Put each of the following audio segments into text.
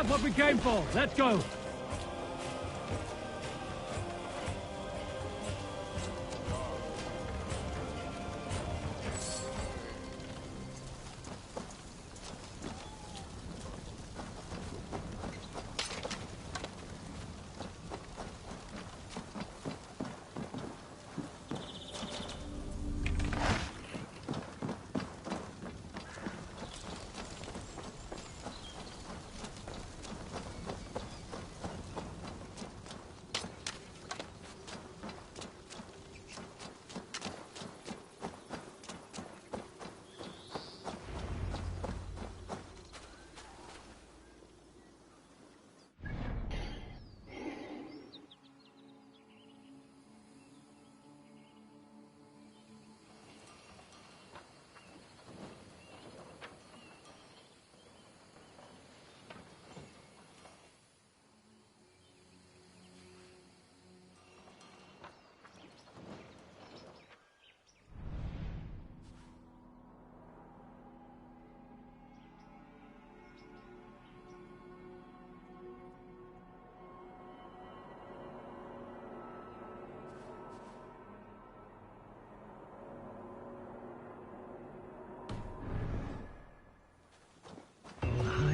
What we came for. Let's go.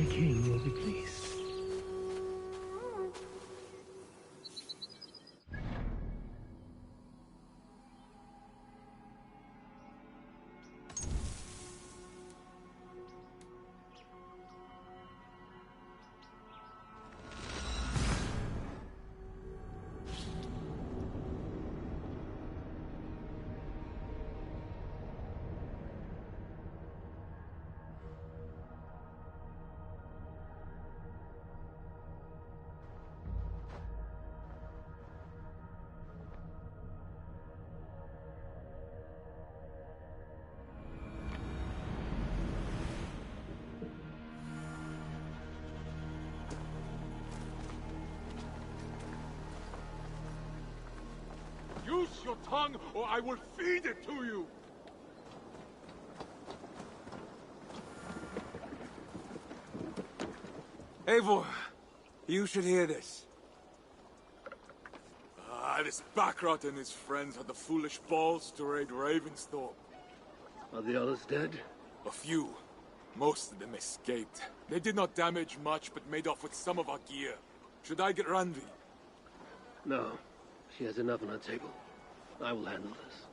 King will be pleased. Use your tongue, or I will feed it to you! Eivor, you should hear this. This Backrot and his friends had the foolish balls to raid Ravensthorpe. Are the others dead? A few. Most of them escaped. They did not damage much, but made off with some of our gear. Should I get Randvi? No. She has enough on her table. I will handle this.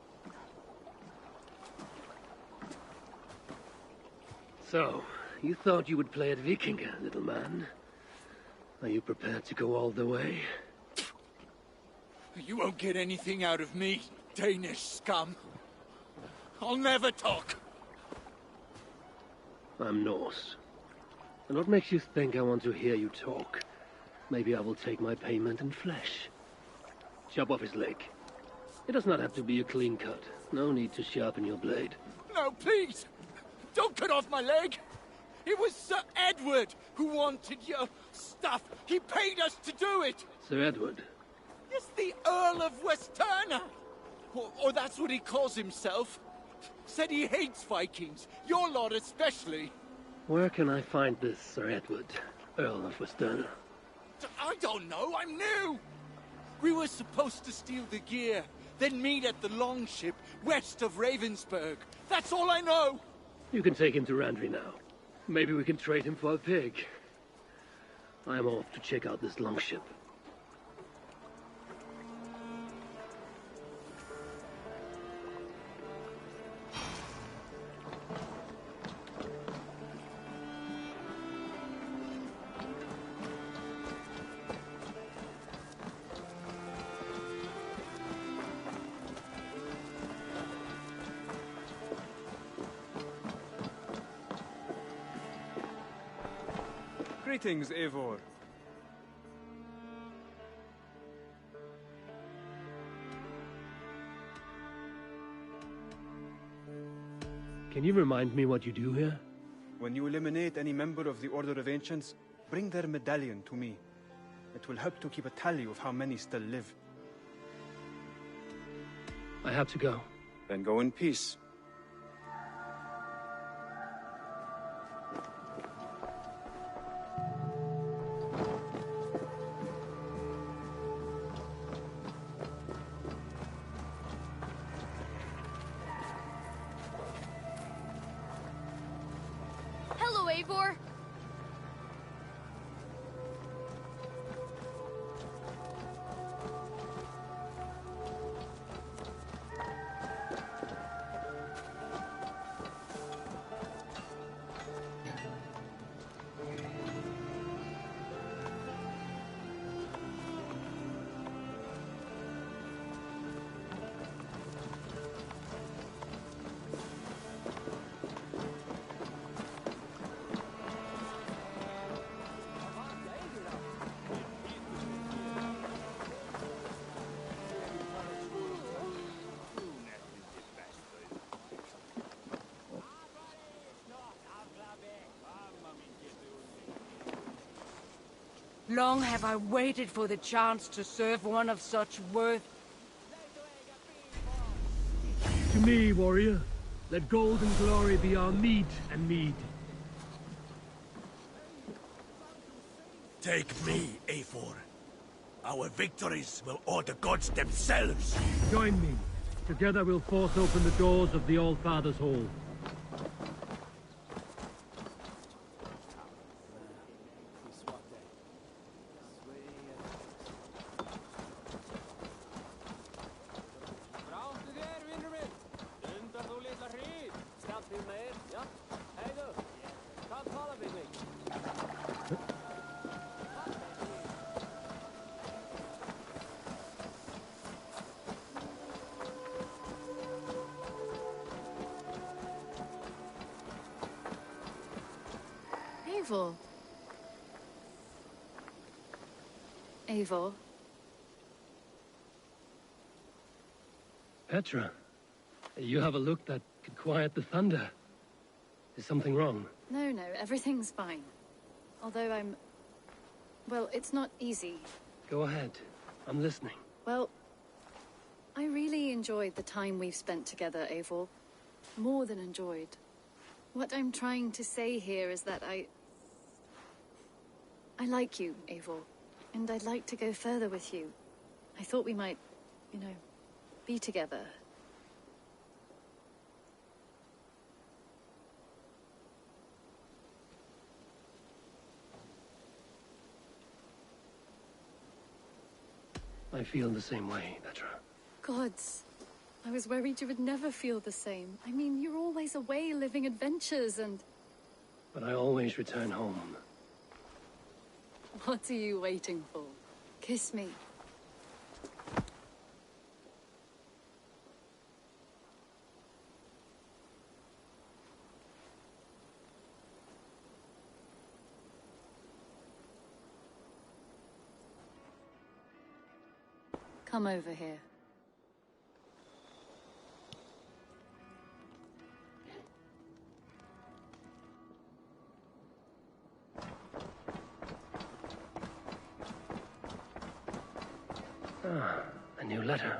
So, you thought you would play at Vikinger, little man. Are you prepared to go all the way? You won't get anything out of me, Danish scum. I'll never talk. I'm Norse. And what makes you think I want to hear you talk? Maybe I will take my payment in flesh. Chop off his leg. It does not have to be a clean cut. No need to sharpen your blade. No, please! Don't cut off my leg! It was Sir Edward who wanted your stuff. He paid us to do it! Sir Edward? Yes, the Earl of Westerna! Or that's what he calls himself. Said he hates Vikings. Your lot especially. Where can I find this Sir Edward, Earl of Westerna? I don't know, I'm new! We were supposed to steal the gear, then meet at the longship west of Ravensburg. That's all I know! You can take him to Randvi now. Maybe we can trade him for a pig. I'm off to check out this longship. Greetings, Eivor. Can you remind me what you do here? When you eliminate any member of the Order of Ancients, bring their medallion to me. It will help to keep a tally of how many still live. I have to go. Then go in peace. Hello, Eivor. Long have I waited for the chance to serve one of such worth. To me, warrior. Let gold and glory be our meat and mead. Take me, Eivor. Our victories will awe the gods themselves. Join me. Together we'll force open the doors of the All-Father's Hall. Eivor. Eivor. Petra, you have a look that could quiet the thunder. Is something wrong? No, everything's fine. Although well, it's not easy. Go ahead. I'm listening. Well, I really enjoyed the time we've spent together, Eivor. More than enjoyed. What I'm trying to say here is that I like you, Eivor. And I'd like to go further with you. I thought we might, be together. I feel the same way, Petra. Gods. I was worried you would never feel the same. I mean, you're always away living adventures and... But I always return home. What are you waiting for? Kiss me. Come over here. Ah, a new letter.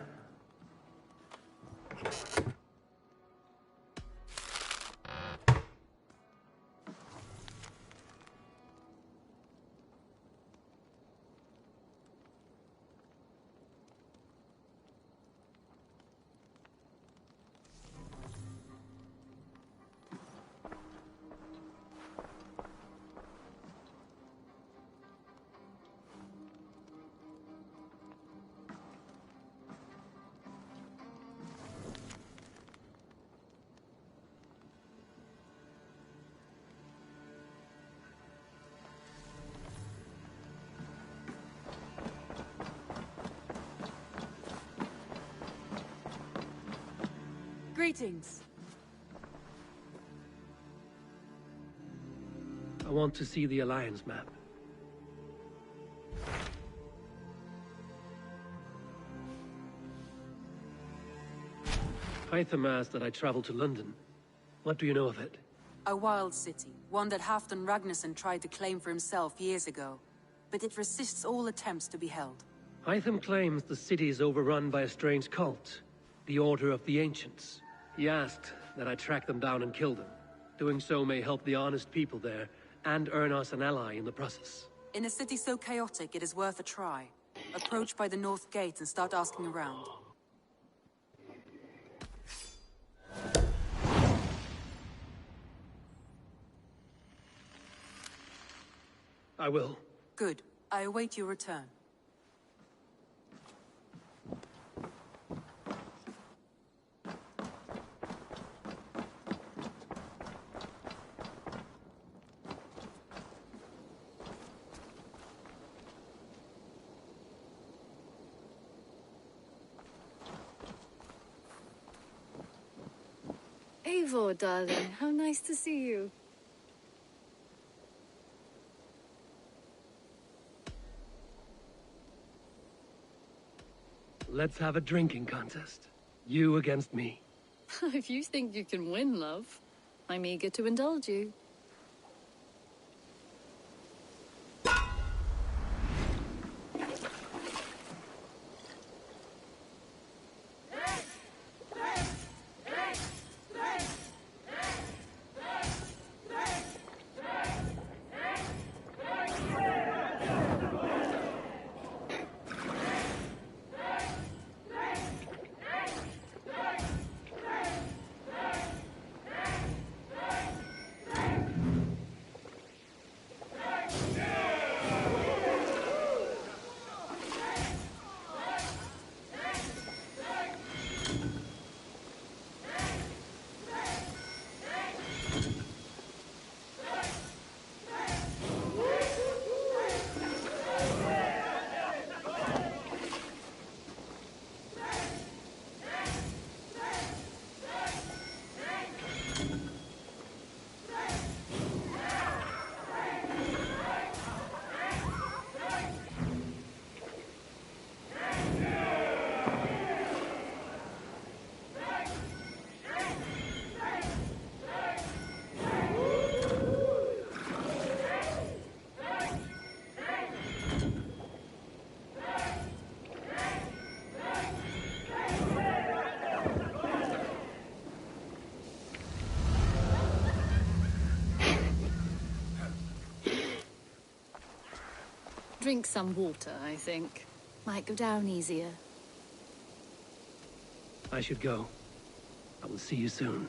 Greetings. I want to see the Alliance map. Hytham asked that I travel to London. What do you know of it? A wild city, one that Halfdan Ragnarsson tried to claim for himself years ago. But it resists all attempts to be held. Hytham claims the city is overrun by a strange cult, the Order of the Ancients. He asked that I track them down and kill them. Doing so may help the honest people there, and earn us an ally in the process. In a city so chaotic, it is worth a try. Approach by the North Gate and start asking around. I will. Good. I await your return. Eivor, darling, how nice to see you. Let's have a drinking contest. You against me. If you think you can win, love, I'm eager to indulge you. Drink some water, I think. Might go down easier. I should go. I will see you soon.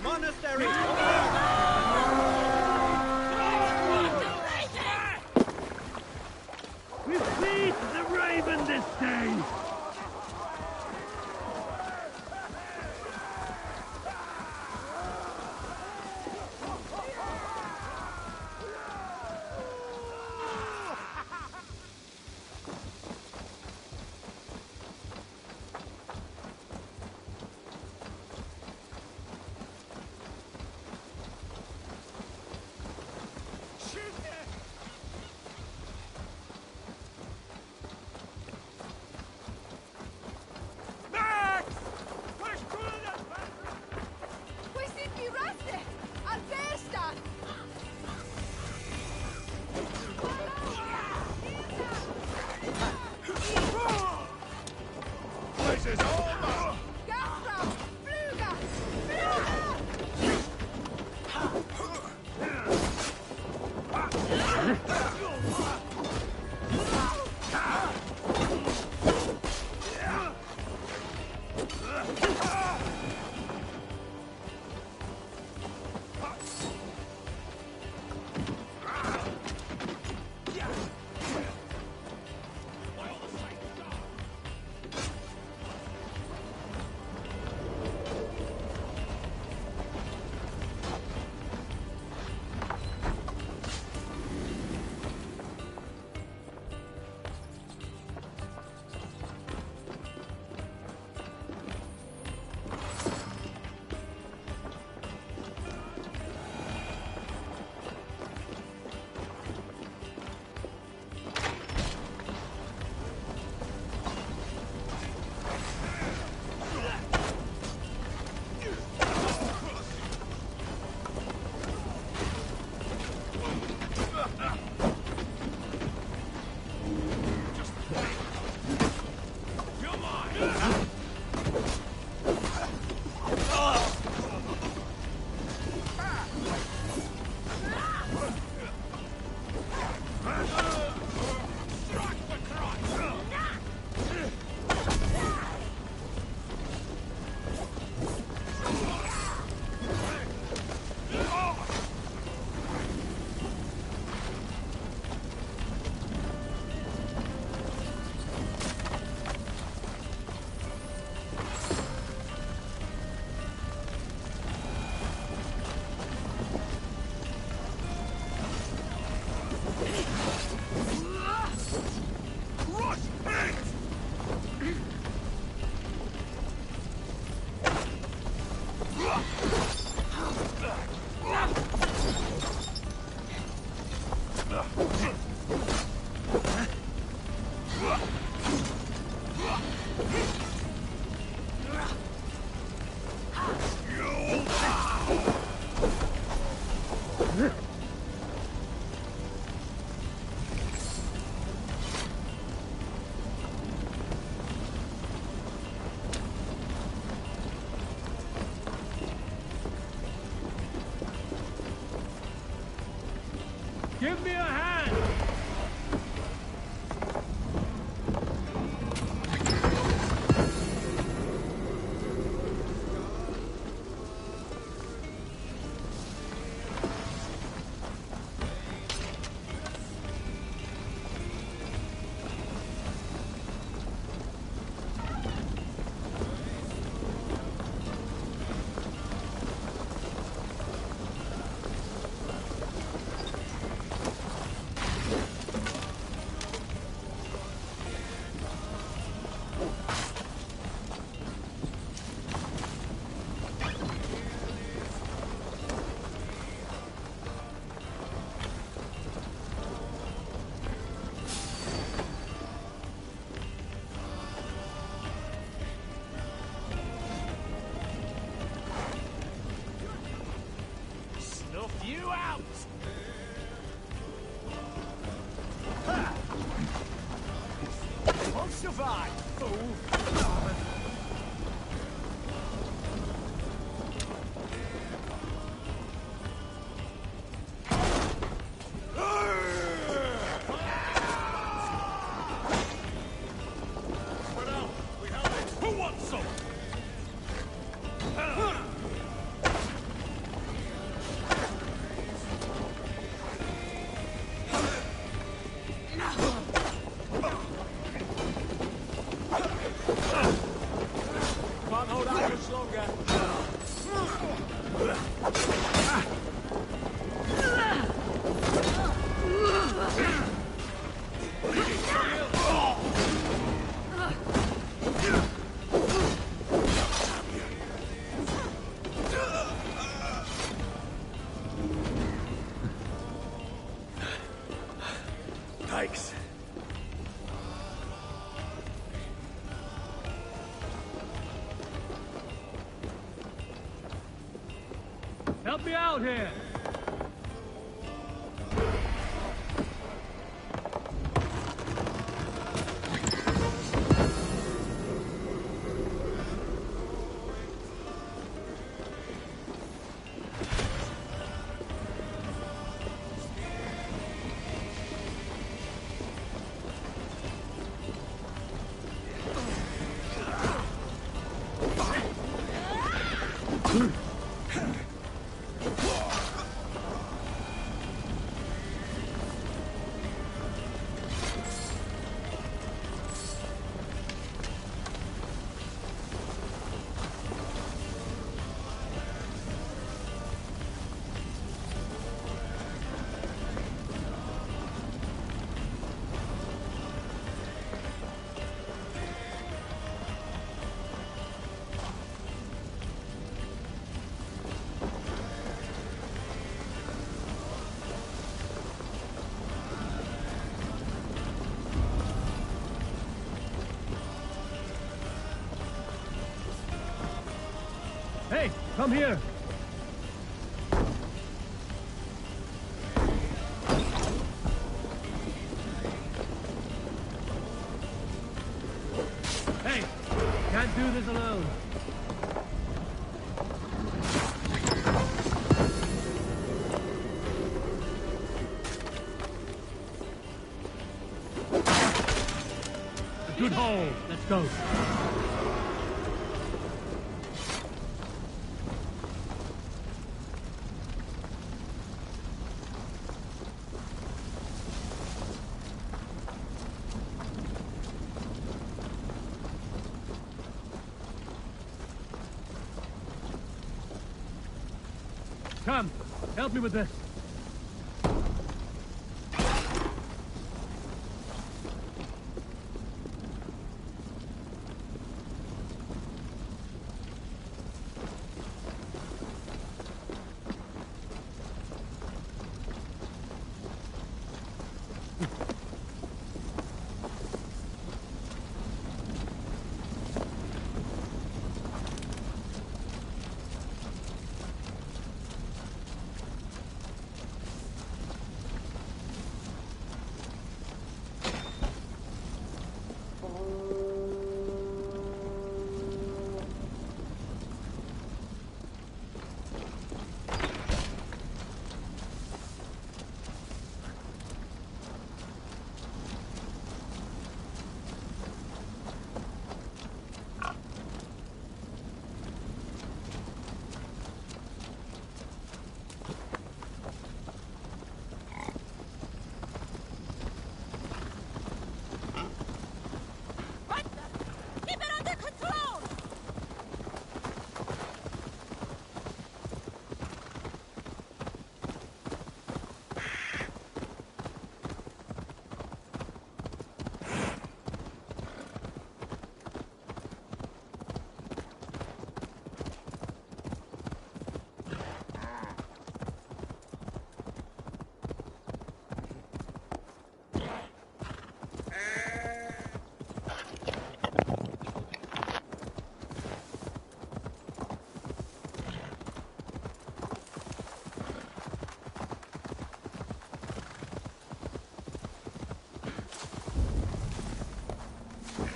Monastery! We feed the raven this day! Give me a hand! You out! Won't survive, fool! Who wants some? Can't hold out much longer. Thanks. Help me out here! Hey, come here! Hey, can't do this alone. A good haul. Let's go. Come, help me with this.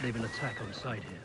They will attack on sight here.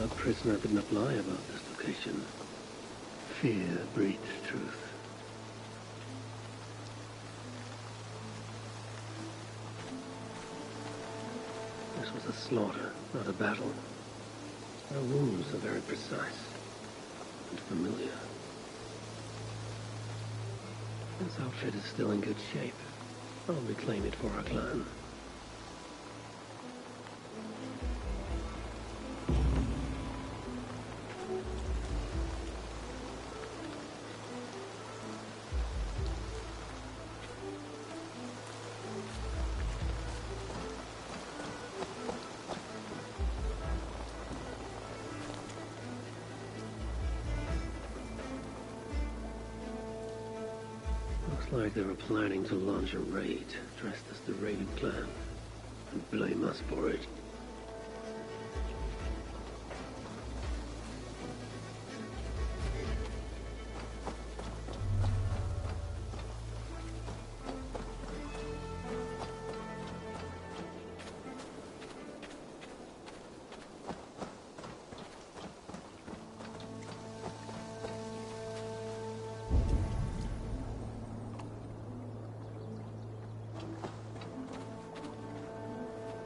Our prisoner did not lie about this location. Fear breeds truth. This was a slaughter, not a battle. Our wounds are very precise and familiar. This outfit is still in good shape. I'll reclaim it for our clan. Looks like they were planning to launch a raid, dressed as the Raven clan, and blame us for it.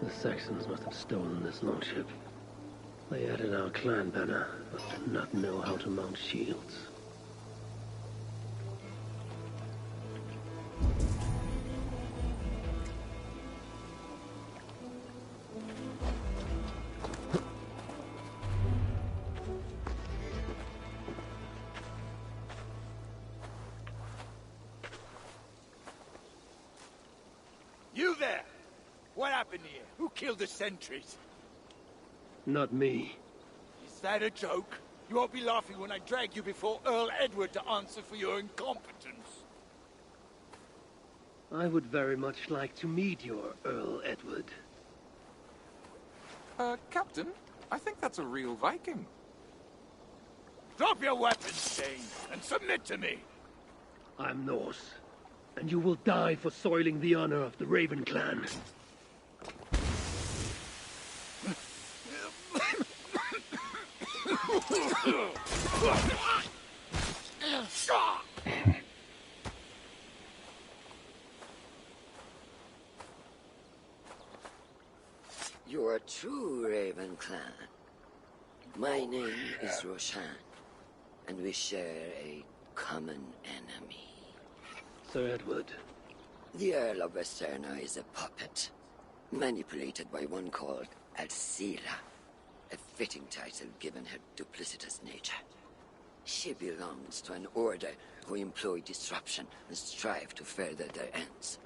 The Saxons must have stolen this longship. They added our clan banner, but did not know how to mount shields. You there! What happened here? Who killed the sentries? Not me. Is that a joke? You won't be laughing when I drag you before Earl Edward to answer for your incompetence. I would very much like to meet your Earl Edward. Captain, I think that's a real Viking. Drop your weapons, Stain, and submit to me. I'm Norse, and you will die for soiling the honor of the Raven clan. You are true, Raven Clan. My name is Roshan, and we share a common enemy. Sir Edward. The Earl of Westerna is a puppet, manipulated by one called Alcila, a fitting title given her duplicitous nature. She belongs to an order who employ disruption and strive to further their ends.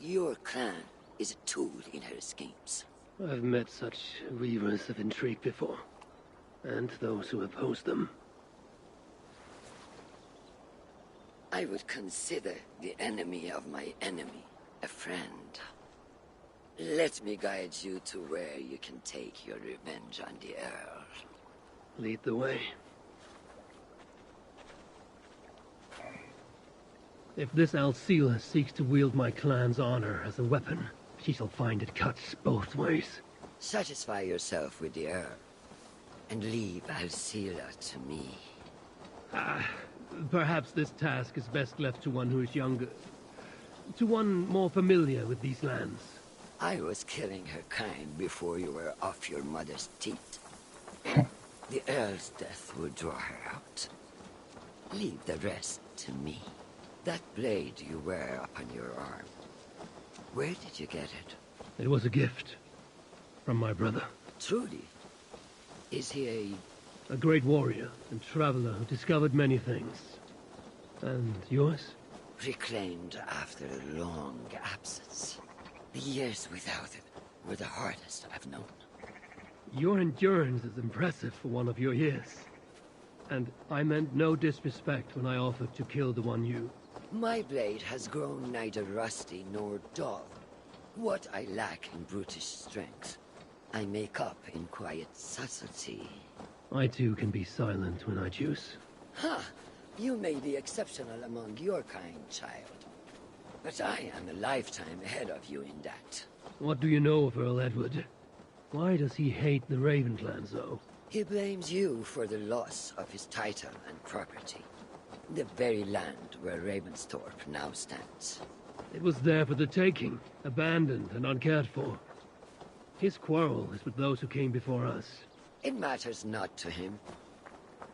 Your clan is a tool in her schemes. I've met such weavers of intrigue before, and those who oppose them. I would consider the enemy of my enemy a friend. Let me guide you to where you can take your revenge on the Earl. Lead the way. If this Alcila seeks to wield my clan's honor as a weapon, she shall find it cuts both ways. Satisfy yourself with the Earl, and leave Alcila to me. Perhaps this task is best left to one who is younger. To one more familiar with these lands. I was killing her kind before you were off your mother's teeth. The Earl's death will draw her out. Leave the rest to me. That blade you wear upon your arm, where did you get it? It was a gift. From my brother. Truly? Is he a great warrior and traveler who discovered many things. And yours? Reclaimed after a long absence. The years without it were the hardest I've known. Your endurance is impressive for one of your years. And I meant no disrespect when I offered to kill the one you... My blade has grown neither rusty nor dull. What I lack in brutish strength, I make up in quiet subtlety. I too can be silent when I choose. Ha! You may be exceptional among your kind, child. But I am a lifetime ahead of you in that. What do you know of Earl Edward? Why does he hate the Raven clan so? He blames you for the loss of his title and property. The very land where Ravensthorpe now stands. It was there for the taking, abandoned and uncared for. His quarrel is with those who came before us. It matters not to him.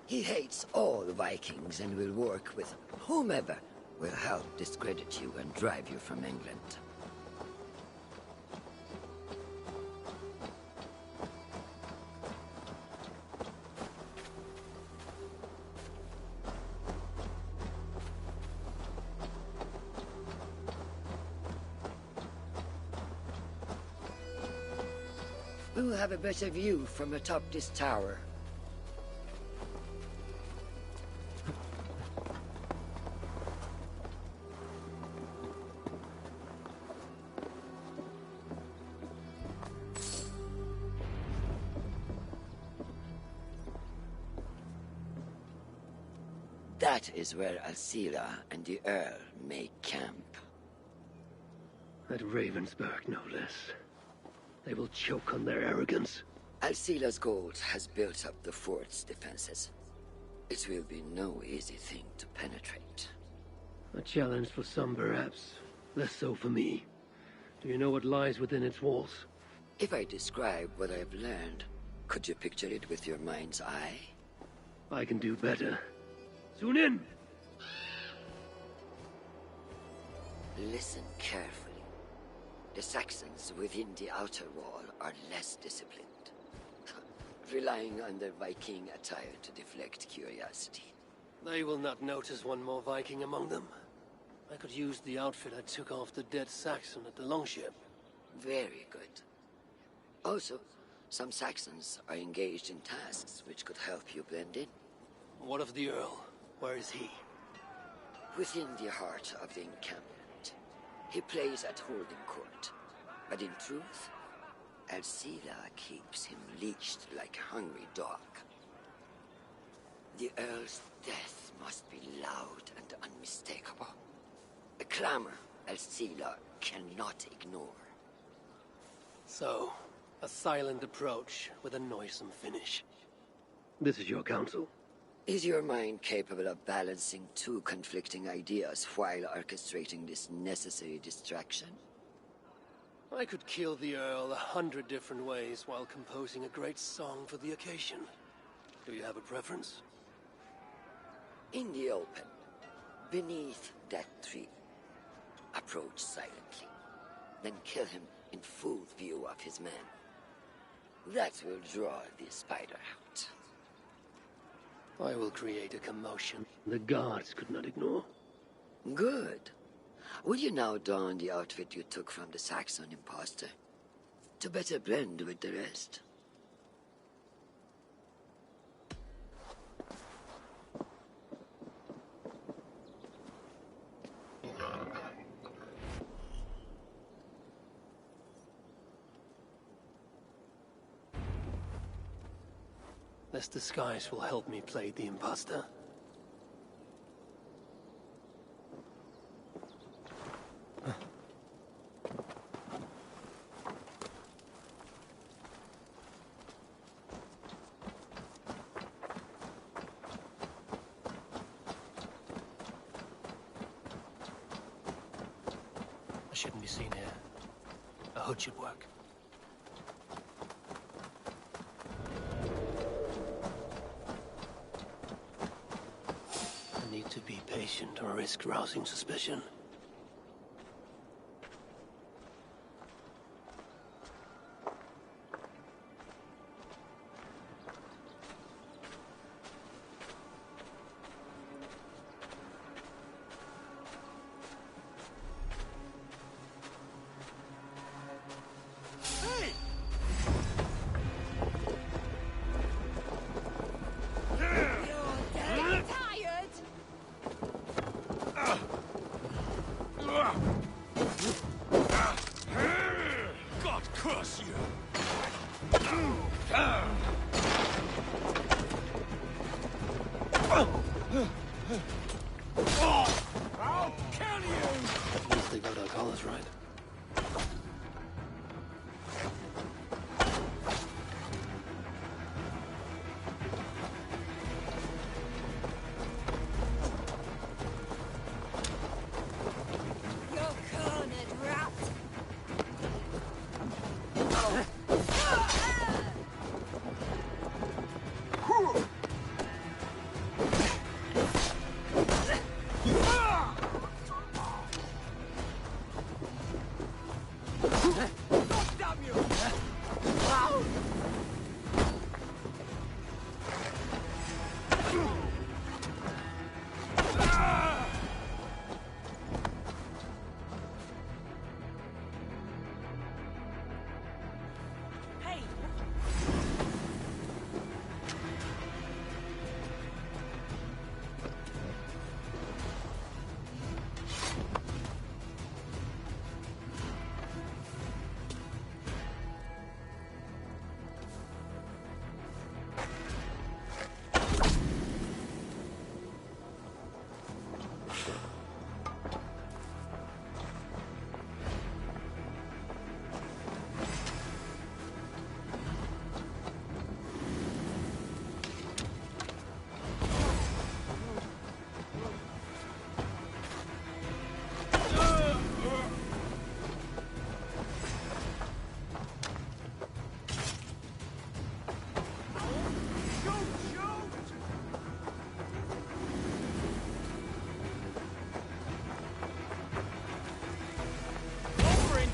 He hates all Vikings and will work with whomever will help discredit you and drive you from England. We'll have a better view from atop this tower. That is where Alcila and the Earl make camp. At Ravensburg, no less. They will choke on their arrogance. Alcila's gold has built up the fort's defenses. It will be no easy thing to penetrate. A challenge for some, perhaps. Less so for me. Do you know what lies within its walls? If I describe what I've learned, could you picture it with your mind's eye? I can do better. Tune in! Listen carefully. The Saxons within the outer wall are less disciplined, relying on their Viking attire to deflect curiosity. They will not notice one more Viking among them. I could use the outfit I took off the dead Saxon at the longship. Very good. Also, some Saxons are engaged in tasks which could help you blend in. What of the Earl? Where is he? Within the heart of the encampment. He plays at holding court, but in truth, Alcila keeps him leashed like a hungry dog. The Earl's death must be loud and unmistakable. A clamor Alcila cannot ignore. So, a silent approach with a noisome finish. This is your counsel? Is your mind capable of balancing two conflicting ideas while orchestrating this necessary distraction? I could kill the Earl 100 different ways while composing a great song for the occasion. Do you have a preference? In the open, beneath that tree. Approach silently, then kill him in full view of his men. That will draw the spider out. I will create a commotion the guards could not ignore. Good. Will you now don the outfit you took from the Saxon imposter? To better blend with the rest. This disguise will help me play the imposter. I shouldn't be seen here. A hood should work. I need to be patient or risk rousing suspicion. God curse you! I'll kill you! At least they got our colors right.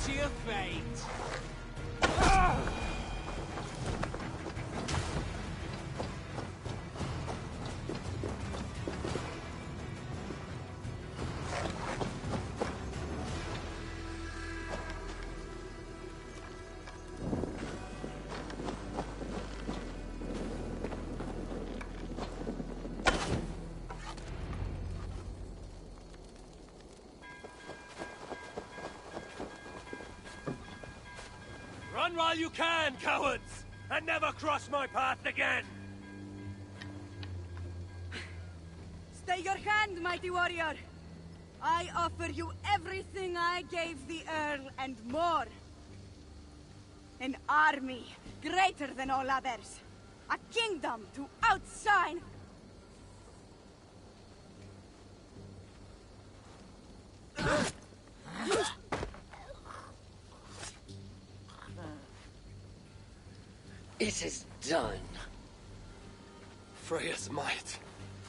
To your fate. Run while you can, cowards! And never cross my path again! Stay your hand, mighty warrior. I offer you everything I gave the Earl and more. An army greater than all others. A kingdom to outshine. It is done. Freya's might.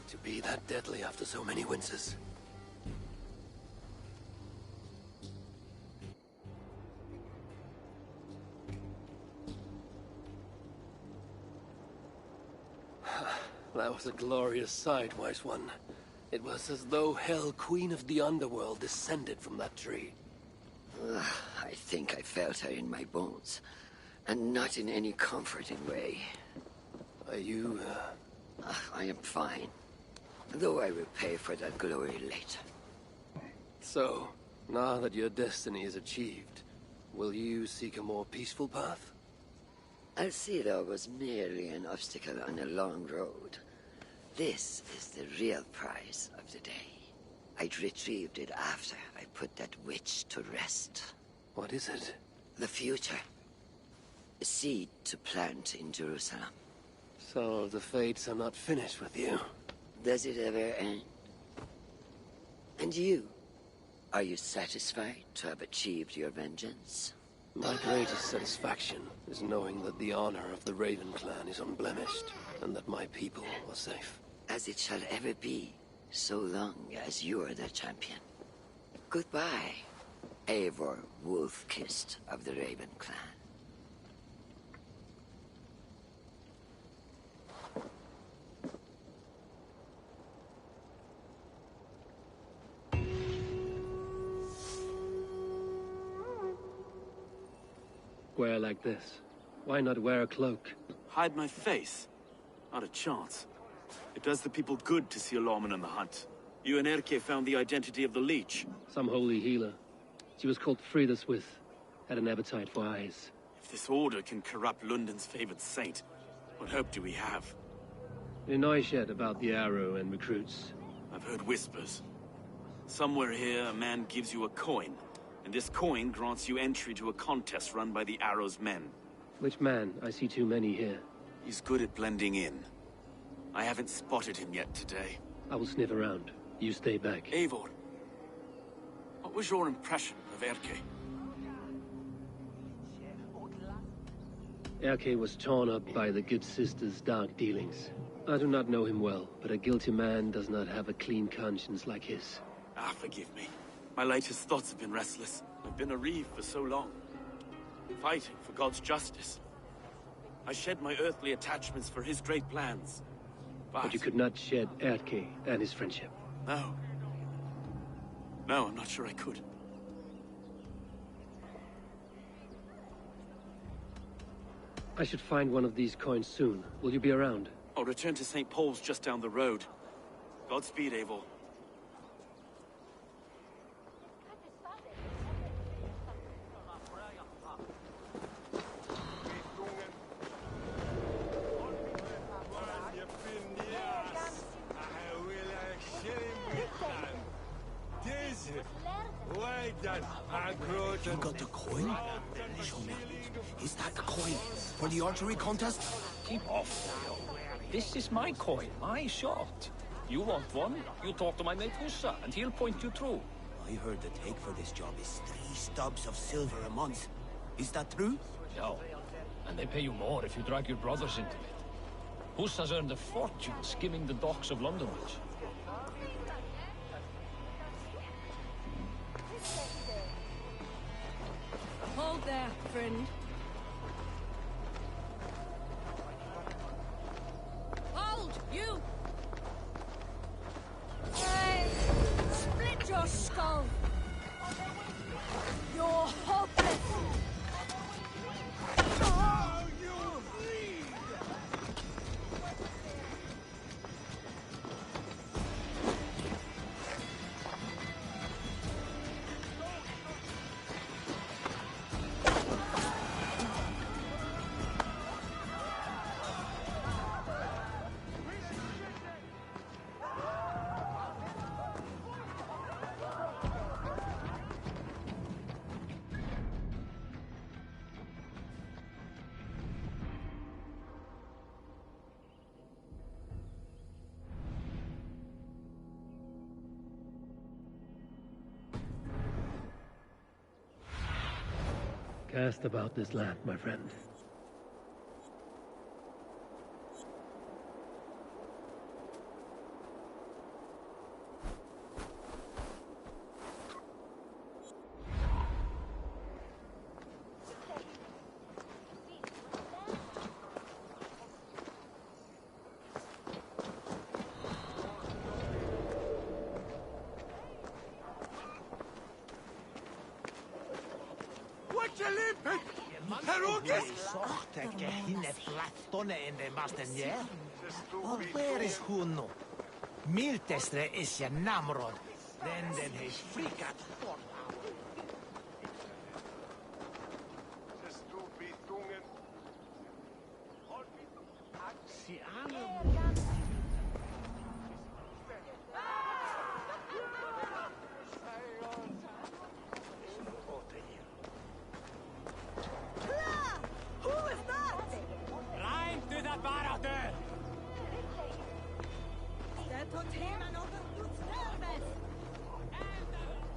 To be that deadly after so many winters. That was a glorious sight, Wise One. It was as though Hell, Queen of the Underworld, descended from that tree. I think I felt her in my bones, and not in any comforting way. Are you, I am fine, though I will pay for that glory later. So, now that your destiny is achieved, will you seek a more peaceful path? Alcira was merely an obstacle on a long road. This is the real prize of the day. I'd retrieved it after I put that witch to rest. What is it? The future. A seed to plant in Jerusalem. So the fates are not finished with you? Does it ever end? And you? Are you satisfied to have achieved your vengeance? My greatest satisfaction is knowing that the honor of the Raven clan is unblemished, and that my people are safe. As it shall ever be, so long as you are the champion. Goodbye, Eivor Wolf-Kissed of the Raven clan. Wear like this. Why not wear a cloak? Hide my face? Not a chance. It does the people good to see a lawman on the hunt. You and Erke found the identity of the leech. Some holy healer. She was called Frida Swith. Had an appetite for eyes. If this order can corrupt London's favored saint, what hope do we have? Any noise yet about the arrow and recruits? I've heard whispers. Somewhere here, a man gives you a coin, and this coin grants you entry to a contest run by the Arrow's men. Which man? I see too many here. He's good at blending in. I haven't spotted him yet today. I will sniff around. You stay back. Eivor, what was your impression of Erke? Erke was torn up by the good sister's dark dealings. I do not know him well, but a guilty man does not have a clean conscience like his. Ah, forgive me. My latest thoughts have been restless. I've been a reeve for so long. Fighting for God's justice. I shed my earthly attachments for his great plans. But you could not shed Erke and his friendship. No. No, I'm not sure I could. I should find one of these coins soon. Will you be around? I'll return to St. Paul's just down the road. Godspeed, Eivor. You got the coin? Show me. Is that the coin for the archery contest? Keep off, Leo. This is my coin, my shot. You want one? You talk to my mate Hussa, and he'll point you through. I heard the take for this job is 3 stubs of silver a month. Is that true? No. And they pay you more if you drag your brothers into it. Hussa's earned a fortune skimming the docks of London Bridge. Hold there, friend. Hold, you! Hey! Split your skull! You're hopeless! Oh, you bleed! cares about this land, my friend? Where is Hunno? Miltestre is je namrod. Den hees frikat.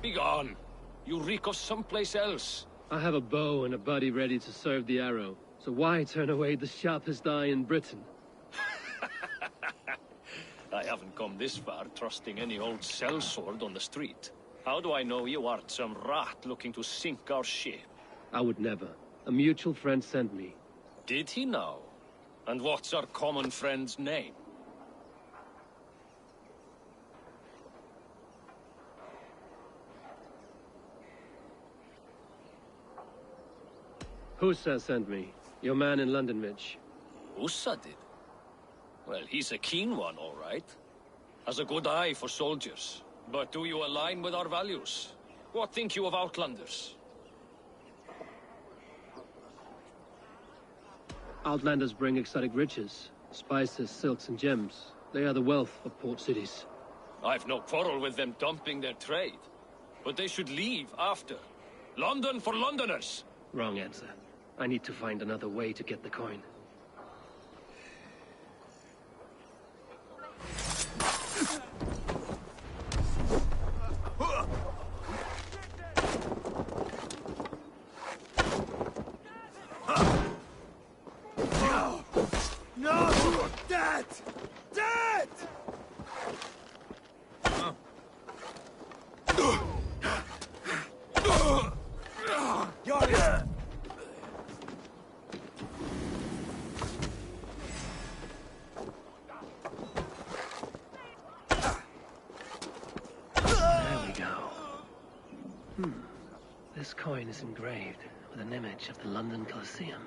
Begone! You reek of someplace else. I have a bow and a buddy ready to serve the arrow. So why turn away the sharpest eye in Britain? I haven't come this far trusting any old sellsword on the street. How do I know you aren't some rat looking to sink our ship? I would never. A mutual friend sent me. Did he now? And what's our common friend's name? Hussa sent me. Your man in London, Mitch. Hussa did? Well, he's a keen one, all right. Has a good eye for soldiers. But do you align with our values? What think you of Outlanders? Outlanders bring exotic riches. Spices, silks, and gems. They are the wealth of port cities. I've no quarrel with them dumping their trade. But they should leave after. London for Londoners! Wrong answer. I need to find another way to get the coin. No! Dad! Dad! There we go. This coin is engraved with an image of the London Colosseum.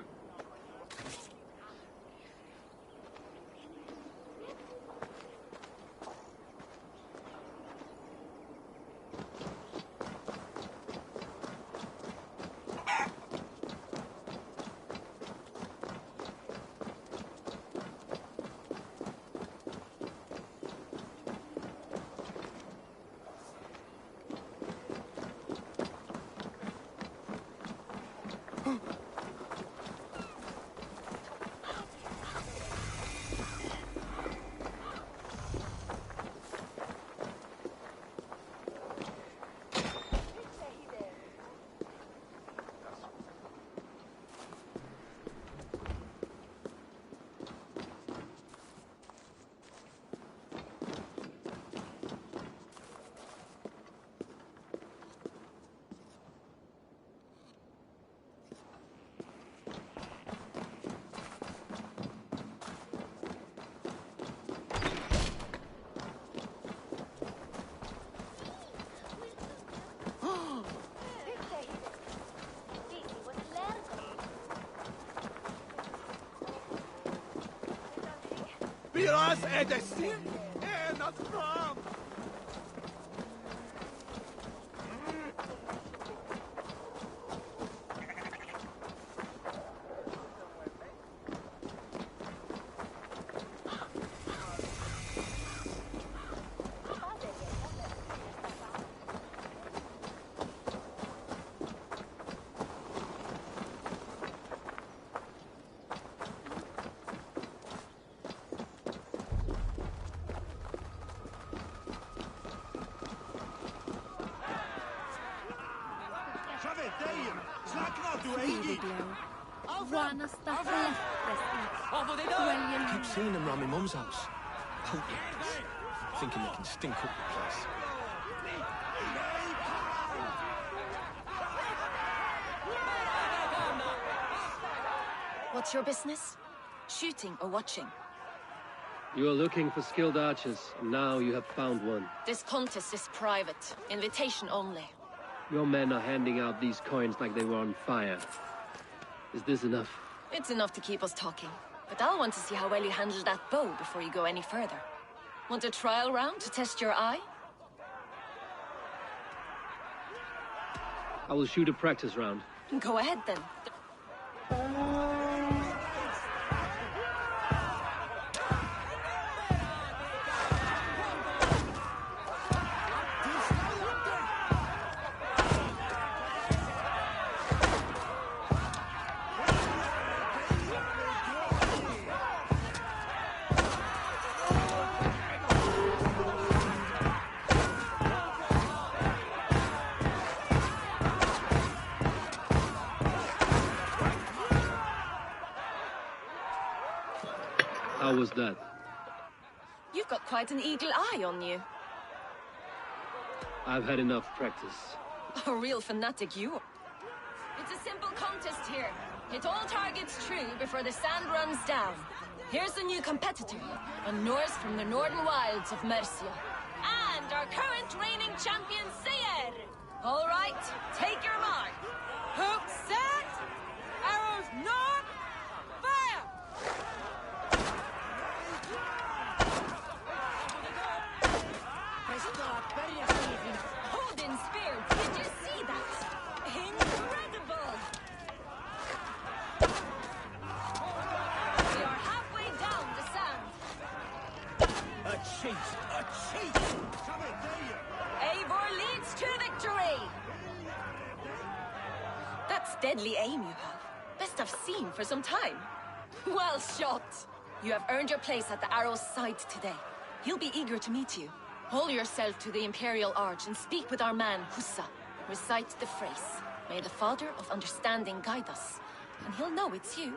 Biraz edesin, not from. I keep seeing them round my mum's house. Potent, thinking they can stink up the place. What's your business? Shooting or watching? You are looking for skilled archers, and now you have found one. This contest is private. Invitation only. Your men are handing out these coins like they were on fire. Is this enough? It's enough to keep us talking. But I'll want to see how well you handle that bow before you go any further. Want a trial round to test your eye? I will shoot a practice round. Go ahead then. How was that? You've got quite an eagle eye on you. I've had enough practice. A real fanatic you are. It's a simple contest here. Hit all targets true before the sand runs down. Here's the new competitor, a Norse from the northern wilds of Mercia. And our current reigning champion, Seir! All right, take your mark. Hook set! Arrows north! Fire! Odin spear, did you see that? Incredible! We are halfway down the sand. A cheat! A cheat! Eivor leads to victory! That's deadly aim you have. Best I've seen for some time. Well shot! You have earned your place at the arrow's side today. He'll be eager to meet you. Hold yourself to the Imperial Arch and speak with our man, Hussa. Recite the phrase. May the Father of Understanding guide us. And he'll know it's you.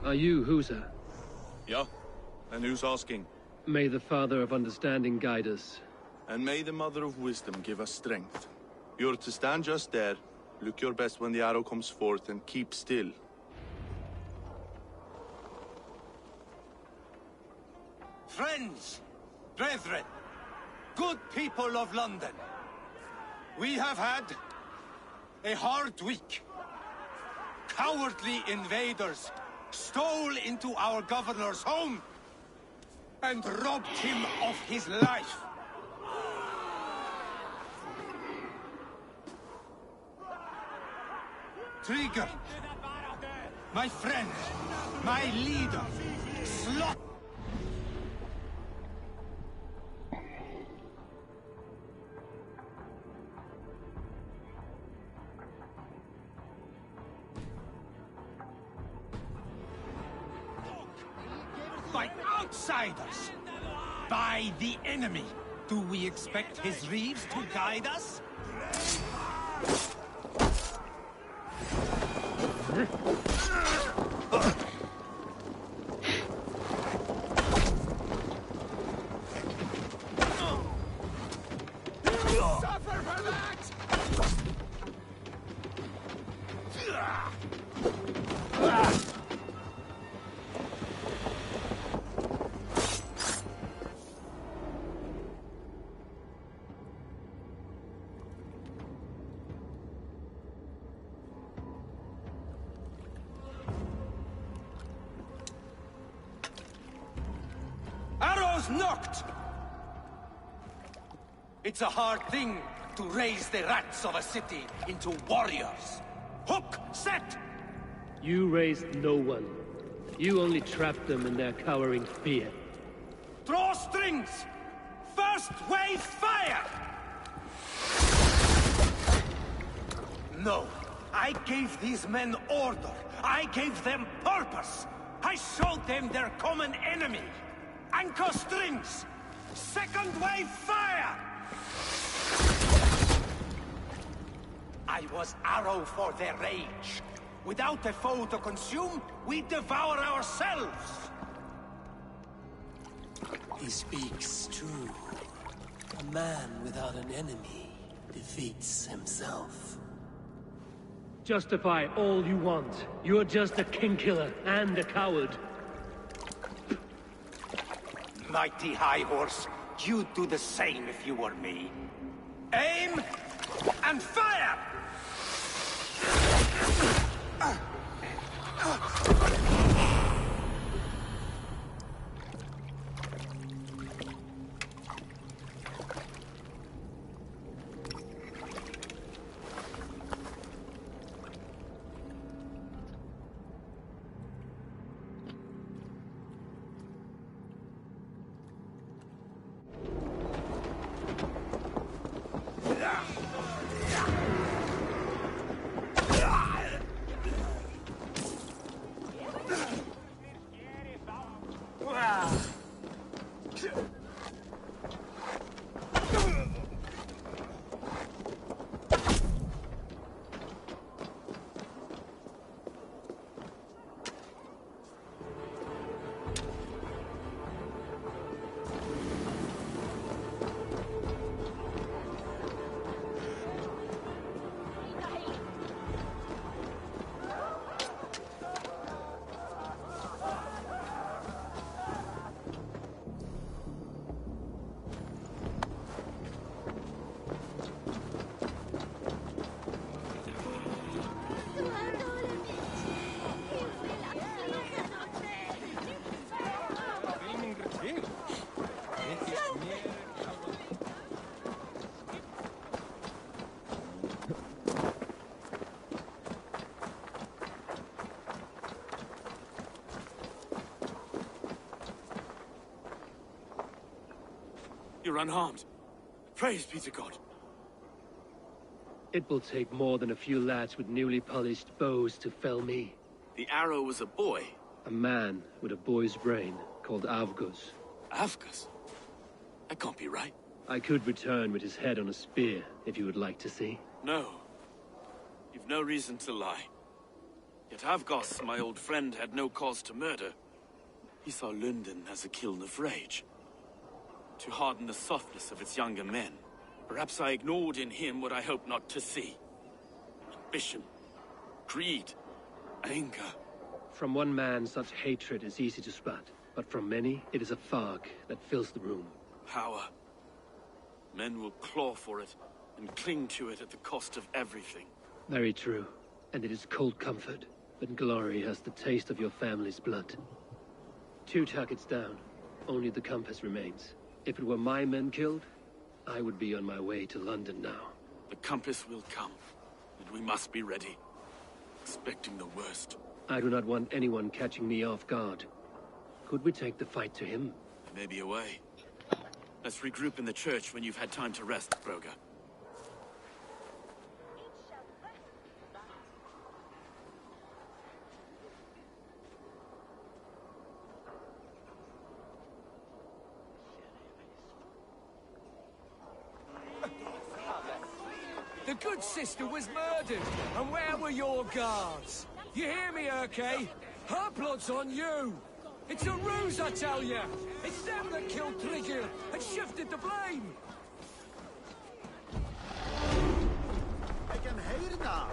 Are you Husa? Yeah? And who's asking? May the Father of Understanding guide us. And may the Mother of Wisdom give us strength. You're to stand just there, look your best when the arrow comes forth, and keep still. Friends, brethren, good people of London, we have had a hard week. Cowardly invaders stole into our governor's home and robbed him of his life. Trigger, my friend, my leader, slot. By outsiders! By the enemy! Do we expect his reeves to guide us? Suffer for that! Arrows knocked! It's a hard thing to raise the rats of a city into warriors. Hook, set! You raised no one. You only trapped them in their cowering fear. Draw strings! First wave fire! No, I gave these men order. I gave them purpose. I showed them their common enemy. Anchor strings! Second wave fire! I was arrow for their rage. Without a foe to consume, we devour ourselves! He speaks true. A man without an enemy defeats himself. Justify all you want. You're just a king-killer and a coward. Mighty High Horse, you'd do the same if you were me. Aim and fire! You're unharmed. Praise be to God. It will take more than a few lads with newly polished bows to fell me. The arrow was a boy. A man with a boy's brain, called Avgus. Avgus? That can't be right. I could return with his head on a spear, if you would like to see. No. You've no reason to lie. Yet Avgos, my old friend, had no cause to murder. He saw London as a kiln of rage. To harden the softness of its younger men. Perhaps I ignored in him what I hoped not to see. Ambition, greed, anger. From one man, such hatred is easy to spot. But from many, it is a fog that fills the room. Power. Men will claw for it and cling to it at the cost of everything. Very true. And it is cold comfort. But glory has the taste of your family's blood. 2 targets down. Only the compass remains. If it were my men killed, I would be on my way to London now. The compass will come, and we must be ready. Expecting the worst. I do not want anyone catching me off guard. Could we take the fight to him? There may be a way. Let's regroup in the church when you've had time to rest, Broga. The good sister was murdered, and where were your guards? You hear me, Urke? Her blood's on you! It's a ruse, I tell you! It's them that killed Trigil and shifted the blame! I can hear now!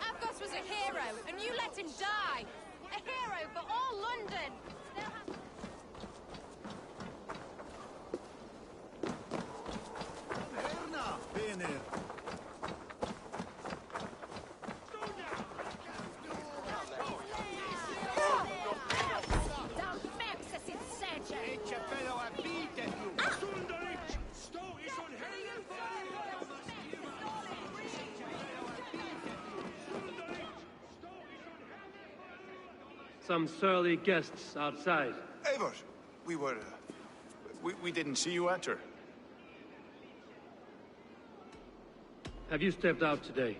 Avgos was a hero, and you let him die! A hero for all London! Here now, Banner! some surly guests outside. Eivor, we didn't see you enter. Have you stepped out today?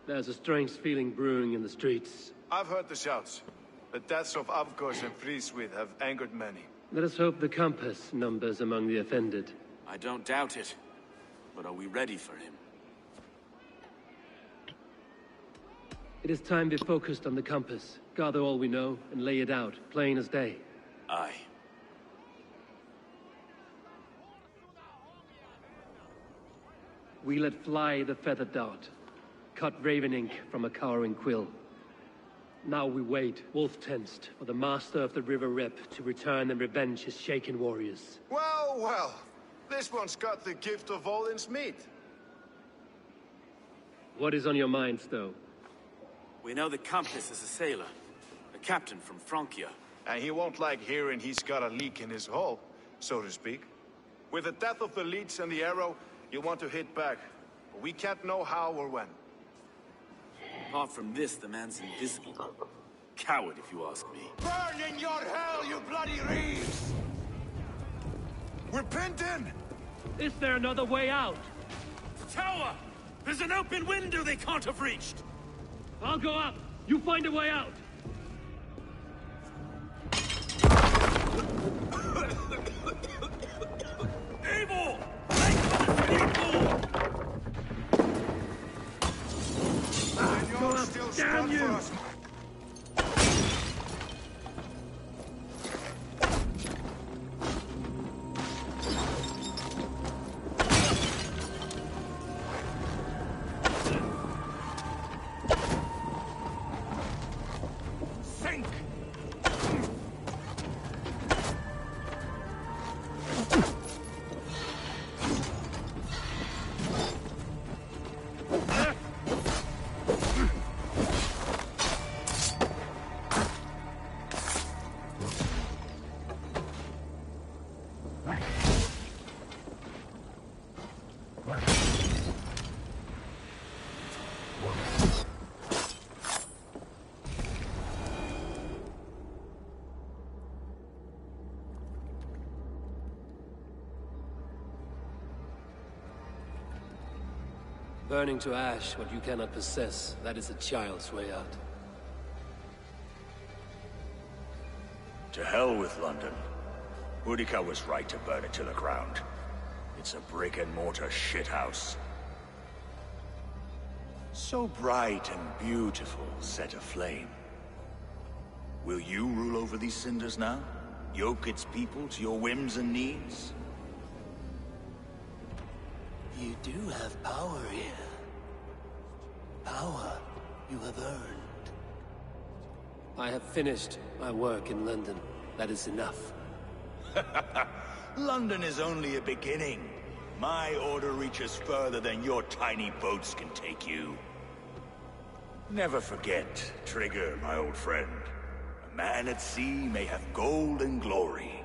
There's a strange feeling brewing in the streets. I've heard the shouts. The deaths of Avgos and Friswith have angered many. Let us hope the Compass numbers among the offended. I don't doubt it. But are we ready for him? It is time we focused on the Compass. Gather all we know and lay it out, plain as day. Aye. We let fly the feathered dart. Cut raven ink from a cowering quill. Now we wait, wolf-tensed, for the master of the River Rep to return and revenge his shaken warriors. Well, well. This one's got the gift of Odin's meat. What is on your minds, though? We know the Compass is a sailor. A captain from Francia. And he won't like hearing he's got a leak in his hull, so to speak. With the death of the leads and the arrow, you want to hit back. But we can't know how or when. Apart from this, the man's invisible. Coward, if you ask me. Burn in your hell, you bloody reeves! We're pinned in! Is there another way out? Tower! There's an open window they can't have reached! I'll go up! You find a way out! Evil! Make for the people! Go up! Damn you! Burning to ash what you cannot possess, that is a child's way out. To hell with London. Boudica was right to burn it to the ground. It's a brick-and-mortar shithouse. So bright and beautiful, set aflame. Will you rule over these cinders now? Yoke its people to your whims and needs? You do have power here. Power you have earned. I have finished my work in London. That is enough. London is only a beginning. My order reaches further than your tiny boats can take you. Never forget, Trigger, my old friend. A man at sea may have gold and glory.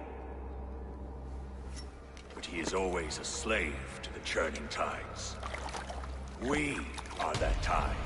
But he is always a slave to the churning tides. We are that tide.